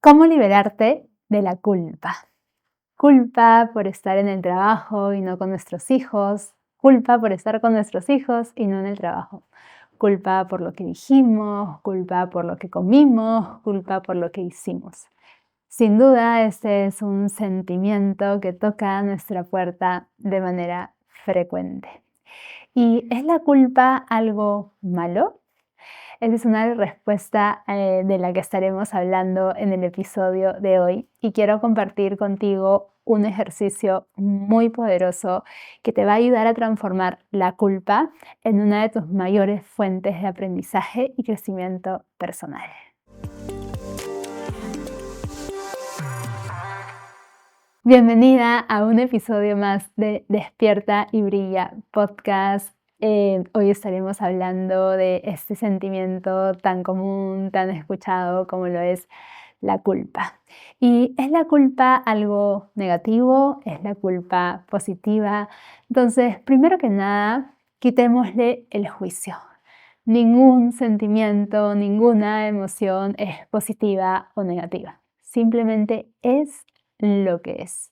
¿Cómo liberarte de la culpa? Culpa por estar en el trabajo y no con nuestros hijos. Culpa por estar con nuestros hijos y no en el trabajo. Culpa por lo que dijimos, culpa por lo que comimos, culpa por lo que hicimos. Sin duda, este es un sentimiento que toca nuestra puerta de manera frecuente. ¿Y es la culpa algo malo? Esa es una respuesta de la que estaremos hablando en el episodio de hoy y quiero compartir contigo un ejercicio muy poderoso que te va a ayudar a transformar la culpa en una de tus mayores fuentes de aprendizaje y crecimiento personal. Bienvenida a un episodio más de Despierta y Brilla podcast. Hoy estaremos hablando de este sentimiento tan común, tan escuchado como lo es la culpa. ¿Y es la culpa algo negativo? ¿Es la culpa positiva? Entonces, primero que nada, quitémosle el juicio. Ningún sentimiento, ninguna emoción es positiva o negativa. Simplemente es lo que es.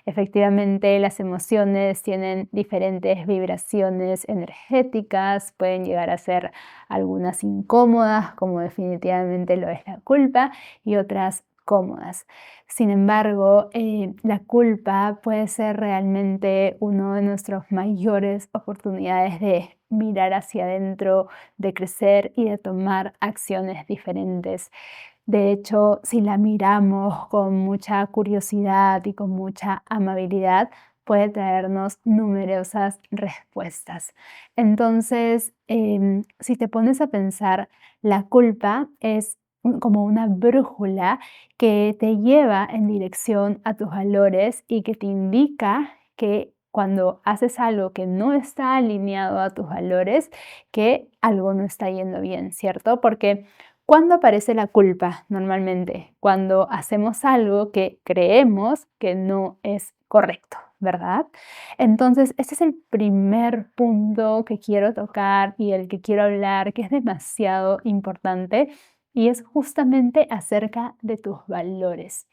Efectivamente, las emociones tienen diferentes vibraciones energéticas, pueden llegar a ser algunas incómodas, como definitivamente lo es la culpa, y otras cómodas. Sin embargo, la culpa puede ser realmente una de nuestras mayores oportunidades de mirar hacia adentro, de crecer y de tomar acciones diferentes. De hecho, si la miramos con mucha curiosidad y con mucha amabilidad, puede traernos numerosas respuestas. Entonces, si te pones a pensar, la culpa es como una brújula que te lleva en dirección a tus valores y que te indica que cuando haces algo que no está alineado a tus valores, que algo no está yendo bien, ¿cierto? Porque ¿cuándo aparece la culpa normalmente? Cuando hacemos algo que creemos que no es correcto, ¿verdad? Entonces, este es el primer punto que quiero tocar y el que quiero hablar, que es demasiado importante, y es justamente acerca de tus valores.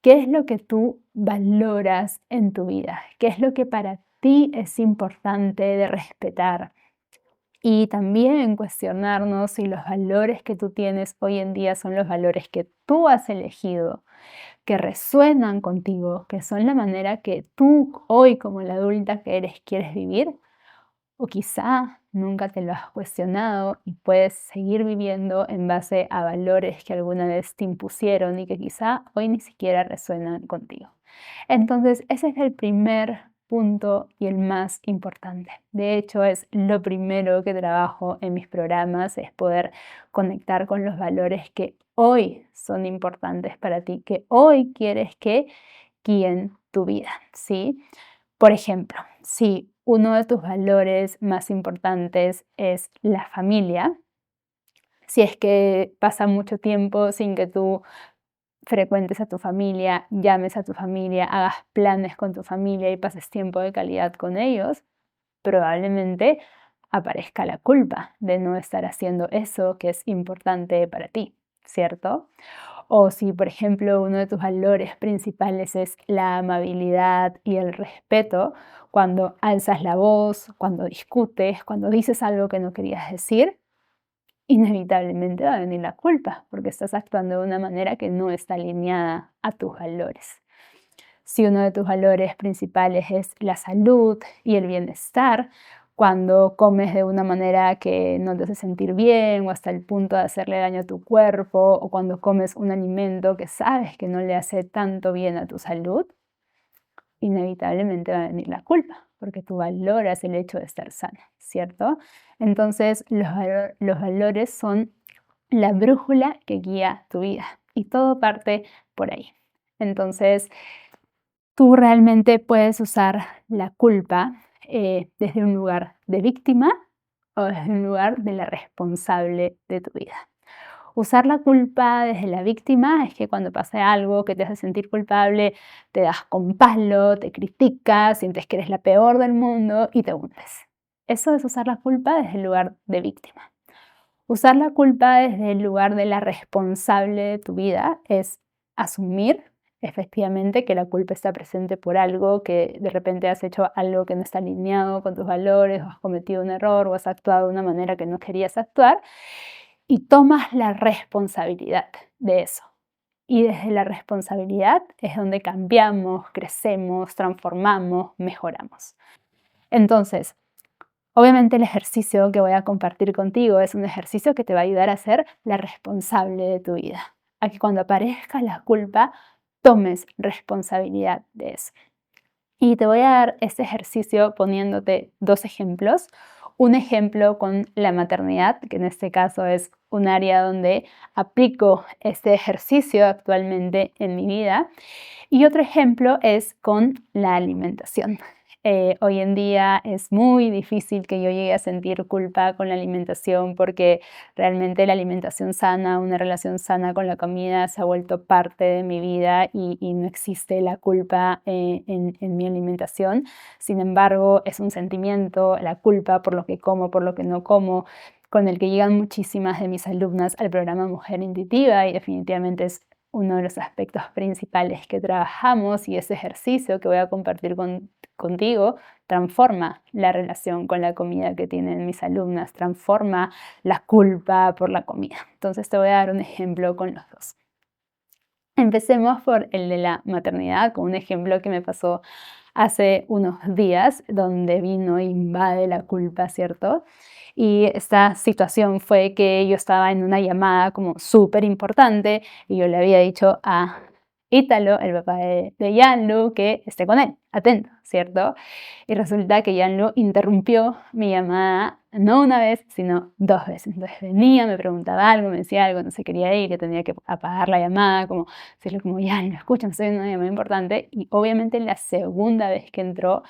¿Qué es lo que tú valoras en tu vida? ¿Qué es lo que para ti es importante de respetar? Y también cuestionarnos si los valores que tú tienes hoy en día son los valores que tú has elegido, que resuenan contigo, que son la manera que tú hoy como la adulta que eres quieres vivir, o quizá nunca te lo has cuestionado y puedes seguir viviendo en base a valores que alguna vez te impusieron y que quizá hoy ni siquiera resuenan contigo. Entonces, ese es el primer punto y el más importante. De hecho, es lo primero que trabajo en mis programas, es poder conectar con los valores que hoy son importantes para ti, que hoy quieres que guíen tu vida, ¿sí? Por ejemplo, si uno de tus valores más importantes es la familia, si es que pasa mucho tiempo sin que tú frecuentes a tu familia, llames a tu familia, hagas planes con tu familia y pases tiempo de calidad con ellos, probablemente aparezca la culpa de no estar haciendo eso que es importante para ti, ¿cierto? O si, por ejemplo, uno de tus valores principales es la amabilidad y el respeto, cuando alzas la voz, cuando discutes, cuando dices algo que no querías decir, inevitablemente va a venir la culpa, porque estás actuando de una manera que no está alineada a tus valores. Si uno de tus valores principales es la salud y el bienestar, cuando comes de una manera que no te hace sentir bien o hasta el punto de hacerle daño a tu cuerpo, o cuando comes un alimento que sabes que no le hace tanto bien a tu salud, inevitablemente va a venir la culpa, porque tú valoras el hecho de estar sana, ¿cierto? Entonces, los valores son la brújula que guía tu vida y todo parte por ahí. Entonces, tú realmente puedes usar la culpa desde un lugar de víctima o desde un lugar de la responsable de tu vida. Usar la culpa desde la víctima es que cuando pasa algo que te hace sentir culpable, te das con palo, te criticas, sientes que eres la peor del mundo y te hundes. Eso es usar la culpa desde el lugar de víctima. Usar la culpa desde el lugar de la responsable de tu vida es asumir efectivamente que la culpa está presente por algo, que de repente has hecho algo que no está alineado con tus valores, o has cometido un error, o has actuado de una manera que no querías actuar, y tomas la responsabilidad de eso. Y desde la responsabilidad es donde cambiamos, crecemos, transformamos, mejoramos. Entonces, obviamente el ejercicio que voy a compartir contigo es un ejercicio que te va a ayudar a ser la responsable de tu vida, a que cuando aparezca la culpa tomes responsabilidad de eso. Y te voy a dar este ejercicio poniéndote 2 ejemplos. Un ejemplo con la maternidad, que en este caso es un área donde aplico este ejercicio actualmente en mi vida. Y otro ejemplo es con la alimentación. Hoy en día es muy difícil que yo llegue a sentir culpa con la alimentación porque realmente la alimentación sana, una relación sana con la comida se ha vuelto parte de mi vida y no existe la culpa en mi alimentación. Sin embargo, es un sentimiento, la culpa por lo que como, por lo que no como, con el que llegan muchísimas de mis alumnas al programa Mujer Intuitiva y definitivamente es uno de los aspectos principales que trabajamos y ese ejercicio que voy a compartir contigo transforma la relación con la comida que tienen mis alumnas, transforma la culpa por la comida. Entonces te voy a dar un ejemplo con los dos. Empecemos por el de la maternidad, con un ejemplo que me pasó hace unos días, donde vino e invade la culpa, ¿cierto? Y esta situación fue que yo estaba en una llamada como súper importante y yo le había dicho a Ítalo, el papá de Yanlu, que esté con él, atento, ¿cierto? Y resulta que Yanlu interrumpió mi llamada no una vez, sino 2 veces. Entonces venía, me preguntaba algo, me decía algo, no se quería ir, yo tenía que apagar la llamada, como decirle como, Yanlu, escúchame, estoy en una llamada importante. Y obviamente la segunda vez que entró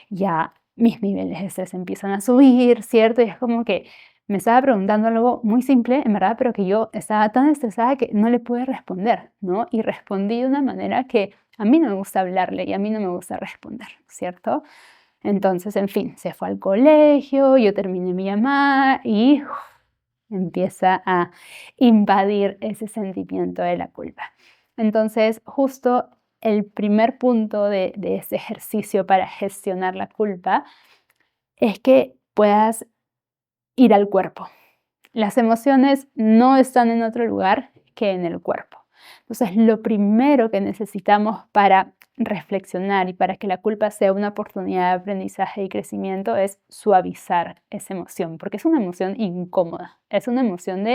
ya mis niveles de estrés empiezan a subir, ¿cierto? Y es como que me estaba preguntando algo muy simple, en verdad, pero que yo estaba tan estresada que no le pude responder, ¿no? Y respondí de una manera que a mí no me gusta hablarle y a mí no me gusta responder, ¿cierto? Entonces, en fin, se fue al colegio, yo terminé mi llamada y empieza a invadir ese sentimiento de la culpa. Entonces, justo el primer punto de ese ejercicio para gestionar la culpa es que puedas ir al cuerpo. Las emociones no están en otro lugar que en el cuerpo. Entonces, lo primero que necesitamos para reflexionar y para que la culpa sea una oportunidad de aprendizaje y crecimiento es suavizar esa emoción, porque es una emoción incómoda, es una emoción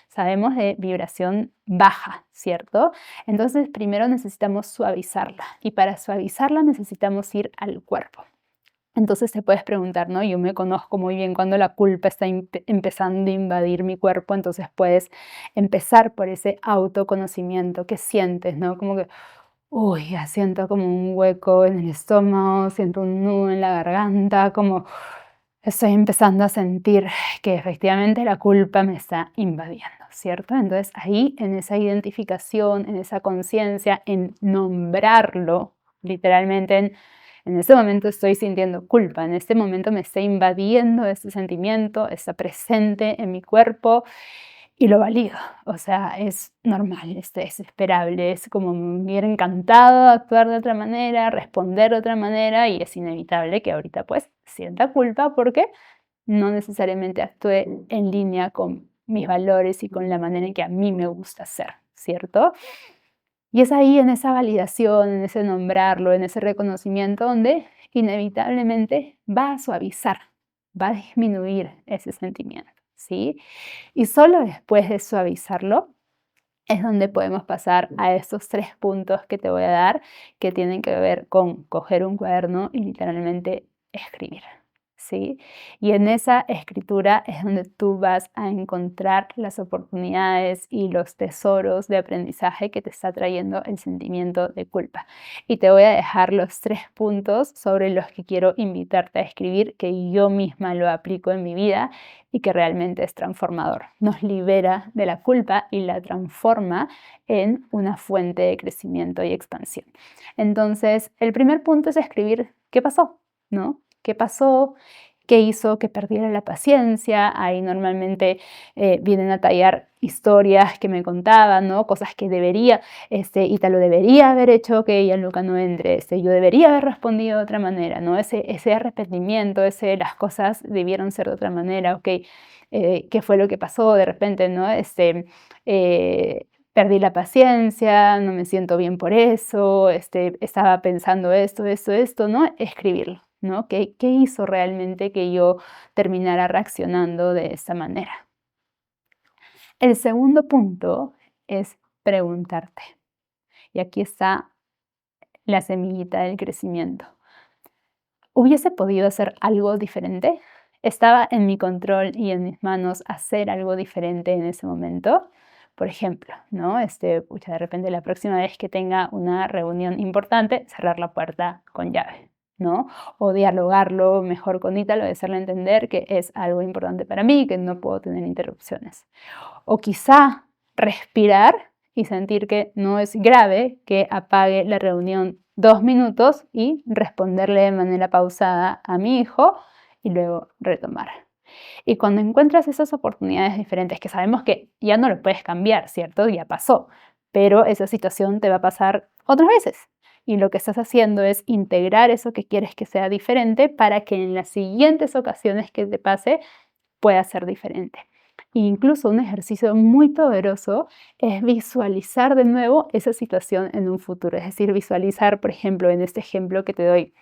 sabemos, de vibración baja, ¿cierto? Entonces, primero necesitamos suavizarla y para suavizarla necesitamos ir al cuerpo. Entonces te puedes preguntar, ¿no? Yo me conozco muy bien cuando la culpa está empezando a invadir mi cuerpo, entonces puedes empezar por ese autoconocimiento que sientes, ¿no? Como que, uy, ya siento como un hueco en el estómago, siento un nudo en la garganta, como estoy empezando a sentir que efectivamente la culpa me está invadiendo, ¿cierto? Entonces ahí en esa identificación, en esa conciencia, en nombrarlo, literalmente en este momento estoy sintiendo culpa, en este momento me está invadiendo este sentimiento, está presente en mi cuerpo y lo valido. O sea, es normal, es esperable, es como me hubiera encantado actuar de otra manera, responder de otra manera y es inevitable que ahorita pues sienta culpa porque no necesariamente actúe en línea con mis valores y con la manera en que a mí me gusta ser, ¿cierto? Y es ahí en esa validación, en ese nombrarlo, en ese reconocimiento donde inevitablemente va a suavizar, va a disminuir ese sentimiento, ¿sí? Y solo después de suavizarlo es donde podemos pasar a estos 3 puntos que te voy a dar que tienen que ver con coger un cuaderno y literalmente escribir. ¿Sí? Y en esa escritura es donde tú vas a encontrar las oportunidades y los tesoros de aprendizaje que te está trayendo el sentimiento de culpa. Y te voy a dejar los 3 puntos sobre los que quiero invitarte a escribir, que yo misma lo aplico en mi vida y que realmente es transformador. Nos libera de la culpa y la transforma en una fuente de crecimiento y expansión. Entonces, el primer punto es escribir qué pasó, ¿no? ¿Qué pasó? ¿Qué hizo que perdiera la paciencia? Ahí normalmente vienen a tallar historias que me contaban, ¿no? Cosas que debería, Ítalo debería haber hecho que Gianluca no entre, yo debería haber respondido de otra manera, ¿no? Ese arrepentimiento, las cosas debieron ser de otra manera, ok, ¿qué fue lo que pasó de repente, ¿no? Perdí la paciencia, no me siento bien por eso, estaba pensando esto, ¿no? Escribirlo, ¿no? ¿Qué hizo realmente que yo terminara reaccionando de esta manera? El segundo punto es preguntarte. Y aquí está la semillita del crecimiento. ¿Hubiese podido hacer algo diferente? ¿Estaba en mi control y en mis manos hacer algo diferente en ese momento? Por ejemplo, ¿no? De repente la próxima vez que tenga una reunión importante, cerrar la puerta con llave, ¿no? O dialogarlo mejor con Ítalo, de hacerle entender que es algo importante para mí, que no puedo tener interrupciones. O quizá respirar y sentir que no es grave, que apague la reunión 2 minutos y responderle de manera pausada a mi hijo y luego retomar. Y cuando encuentras esas oportunidades diferentes, que sabemos que ya no lo puedes cambiar, ¿cierto? Ya pasó, pero esa situación te va a pasar otras veces. Y lo que estás haciendo es integrar eso que quieres que sea diferente para que en las siguientes ocasiones que te pase pueda ser diferente. Incluso un ejercicio muy poderoso es visualizar de nuevo esa situación en un futuro. Es decir, visualizar, por ejemplo, en este ejemplo que te doy,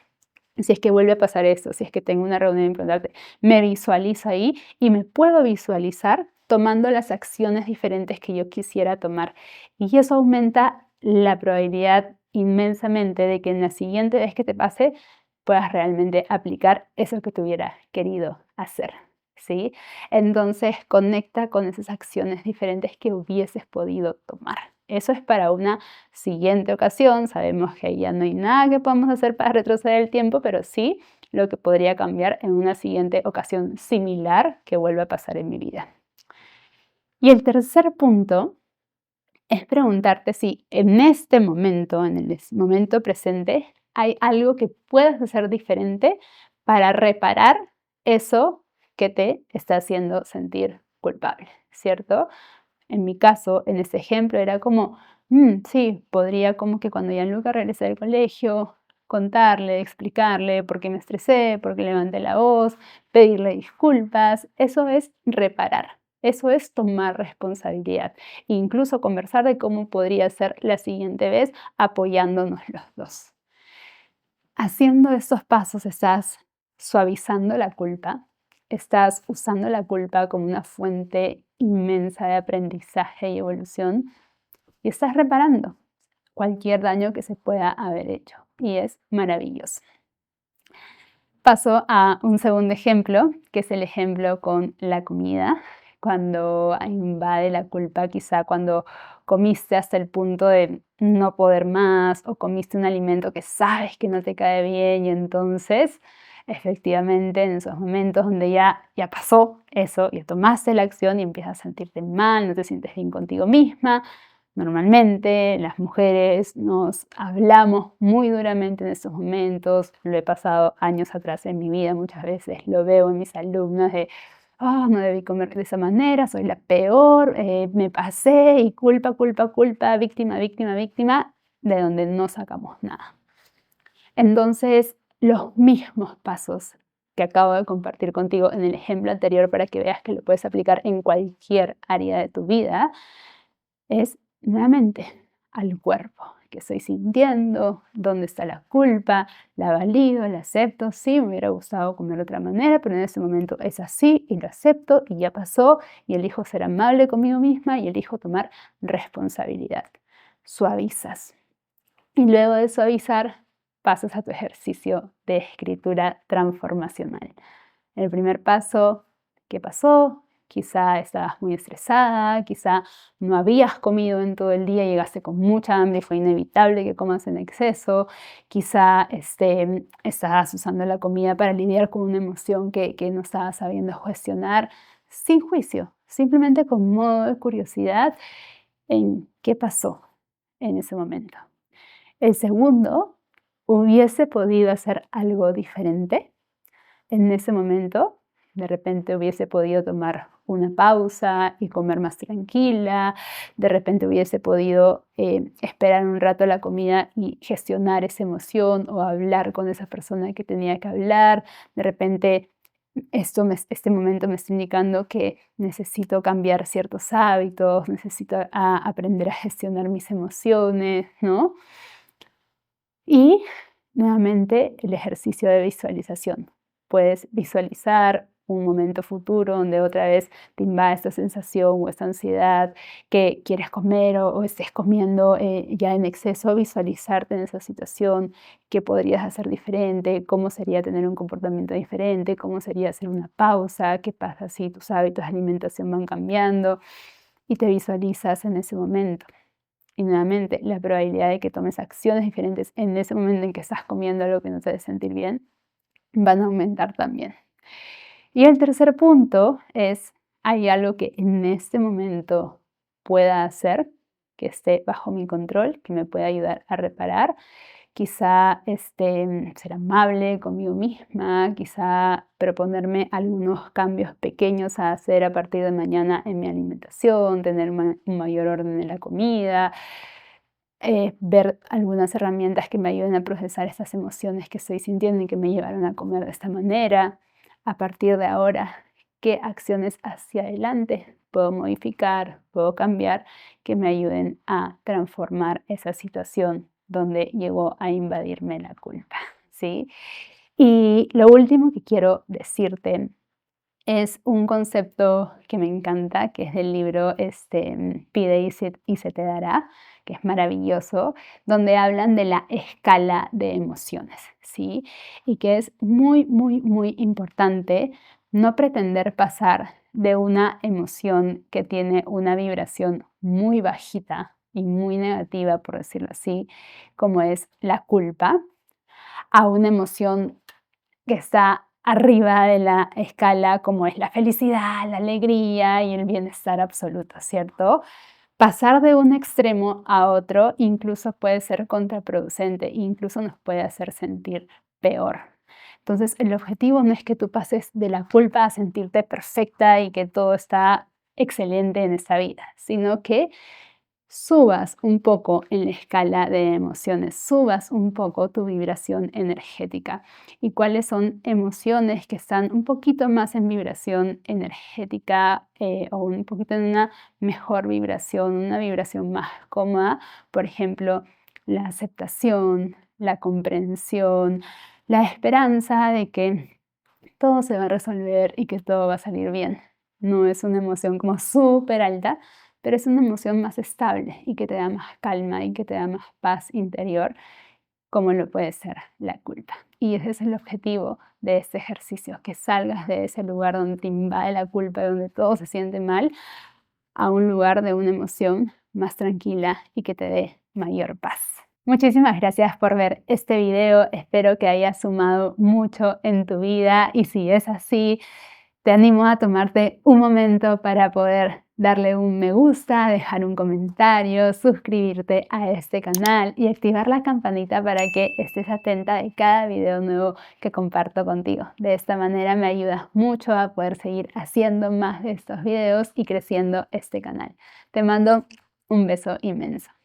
si es que vuelve a pasar esto, si es que tengo una reunión importante, me visualizo ahí y me puedo visualizar tomando las acciones diferentes que yo quisiera tomar. Y eso aumenta la probabilidad inmensamente de que en la siguiente vez que te pase puedas realmente aplicar eso que te hubiera querido hacer, ¿sí? Entonces conecta con esas acciones diferentes que hubieses podido tomar. Eso es para una siguiente ocasión. Sabemos que ya no hay nada que podamos hacer para retroceder el tiempo, pero sí lo que podría cambiar en una siguiente ocasión similar que vuelva a pasar en mi vida. Y el tercer punto es preguntarte si en este momento, en el momento presente, hay algo que puedas hacer diferente para reparar eso que te está haciendo sentir culpable, ¿cierto? En mi caso, en ese ejemplo, era como, sí, podría como que cuando Gianluca regrese del colegio, contarle, explicarle por qué me estresé, por qué levanté la voz, pedirle disculpas. Eso es reparar, eso es tomar responsabilidad. E incluso conversar de cómo podría ser la siguiente vez apoyándonos los dos. Haciendo estos pasos estás suavizando la culpa, estás usando la culpa como una fuente inmensa de aprendizaje y evolución y estás reparando cualquier daño que se pueda haber hecho y es maravilloso. Paso a un segundo ejemplo, que es el ejemplo con la comida. Cuando invade la culpa, quizá cuando comiste hasta el punto de no poder más o comiste un alimento que sabes que no te cae bien y entonces efectivamente en esos momentos donde ya pasó eso, ya tomaste la acción y empiezas a sentirte mal, no te sientes bien contigo misma. Normalmente las mujeres nos hablamos muy duramente en estos momentos, lo he pasado años atrás en mi vida, muchas veces lo veo en mis alumnos de, no debí comer de esa manera, soy la peor, me pasé y culpa, víctima, de donde no sacamos nada. Entonces, los mismos pasos que acabo de compartir contigo en el ejemplo anterior para que veas que lo puedes aplicar en cualquier área de tu vida, es nuevamente al cuerpo, que estoy sintiendo, dónde está la culpa, la valido, la acepto, sí, me hubiera gustado comer de otra manera, pero en ese momento es así y lo acepto y ya pasó y elijo ser amable conmigo misma y elijo tomar responsabilidad. Suavizas. Y luego de suavizar, pasas a tu ejercicio de escritura transformacional. El primer paso, ¿qué pasó? Quizá estabas muy estresada, quizá no habías comido en todo el día, llegaste con mucha hambre y fue inevitable que comas en exceso. Quizá estabas usando la comida para lidiar con una emoción que no estabas sabiendo gestionar, sin juicio, simplemente con modo de curiosidad en qué pasó en ese momento. El segundo, ¿hubiese podido hacer algo diferente? en ese momento de repente hubiese podido tomar una pausa y comer más tranquila, de repente hubiese podido esperar un rato la comida y gestionar esa emoción o hablar con esa persona que tenía que hablar, de repente este momento me está indicando que necesito cambiar ciertos hábitos, necesito aprender a gestionar mis emociones, ¿no? Y nuevamente el ejercicio de visualización. Puedes visualizar un momento futuro donde otra vez te invade esta sensación o esta ansiedad que quieres comer o estés comiendo ya en exceso, visualizarte en esa situación, qué podrías hacer diferente, cómo sería tener un comportamiento diferente, cómo sería hacer una pausa, qué pasa si tus hábitos de alimentación van cambiando y te visualizas en ese momento. Y nuevamente, la probabilidad de que tomes acciones diferentes en ese momento en que estás comiendo algo que no te hace sentir bien, van a aumentar también. Y el tercer punto es, ¿hay algo que en este momento pueda hacer, que esté bajo mi control, que me pueda ayudar a reparar? Quizá ser amable conmigo misma, quizá proponerme algunos cambios pequeños a hacer a partir de mañana en mi alimentación, tener un mayor orden en la comida, ver algunas herramientas que me ayuden a procesar estas emociones que estoy sintiendo y que me llevaron a comer de esta manera. A partir de ahora, ¿qué acciones hacia adelante puedo modificar, puedo cambiar, que me ayuden a transformar esa situación donde llegó a invadirme la culpa? ¿Sí? Y lo último que quiero decirte es un concepto que me encanta, que es del libro Pide y se te dará, que es maravilloso, donde hablan de la escala de emociones, ¿sí? Y que es muy, muy, muy importante no pretender pasar de una emoción que tiene una vibración muy bajita y muy negativa, por decirlo así, como es la culpa, a una emoción que está arriba de la escala, como es la felicidad, la alegría y el bienestar absoluto, ¿cierto? Pasar de un extremo a otro incluso puede ser contraproducente, incluso nos puede hacer sentir peor. Entonces, el objetivo no es que tú pases de la culpa a sentirte perfecta y que todo está excelente en esta vida, sino que subas un poco en la escala de emociones, subas un poco tu vibración energética. ¿Y cuáles son emociones que están un poquito más en vibración energética o un poquito en una mejor vibración, una vibración más cómoda? Por ejemplo, la aceptación, la comprensión, la esperanza de que todo se va a resolver y que todo va a salir bien. No es una emoción como súper alta, pero es una emoción más estable y que te da más calma y que te da más paz interior, como lo puede ser la culpa. Y ese es el objetivo de este ejercicio, que salgas de ese lugar donde te invade la culpa, donde todo se siente mal, a un lugar de una emoción más tranquila y que te dé mayor paz. Muchísimas gracias por ver este video, espero que haya sumado mucho en tu vida y si es así, te animo a tomarte un momento para poder darle un me gusta, dejar un comentario, suscribirte a este canal y activar la campanita para que estés atenta de cada video nuevo que comparto contigo. De esta manera me ayudas mucho a poder seguir haciendo más de estos videos y creciendo este canal. Te mando un beso inmenso.